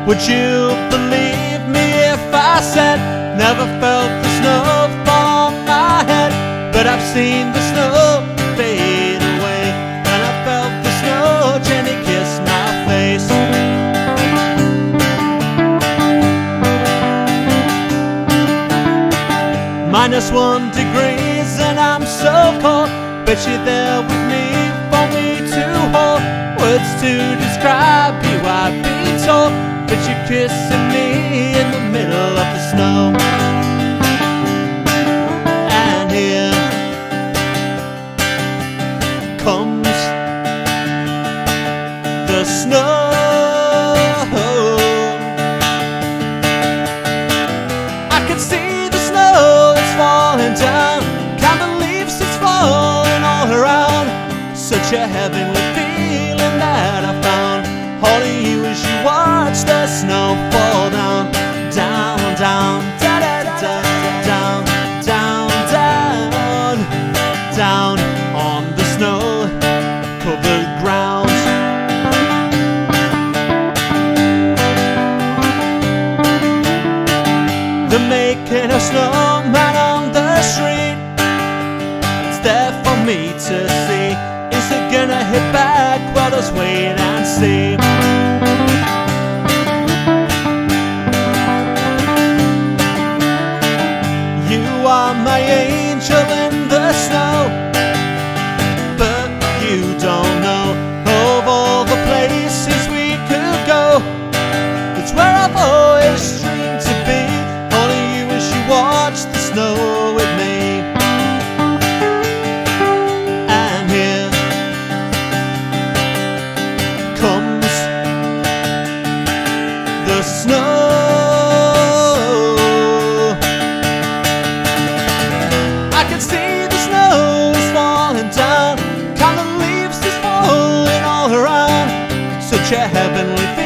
Would you believe me if I said never felt the snow from my head, but I've seen the snow fade away, and I felt the snow gently kiss my face. -1 degrees and I'm so cold, but you're there with me for me to hold. Words to describe you I've been told, but you're kissing me in the middle of the snow. And here comes the snow. I can see the snow that's falling down, can't believe it's falling all around. Such a heavenly feeling that I found, holding you as you watch the snow fall down, down, down, da da da, down, down, down, down on the snow-covered ground. They're making a snowman on the street. It's there for me to see. Is it gonna hit back? Well, let's wait and see. You are my angel in the snow, but you don't know of all the places we could go. It's where I've always dreamed to be, holding you as you watch the snow with me. And here comes the snow. I can see the snow is falling down, kind of leaves is falling all around. Such a heavenly feeling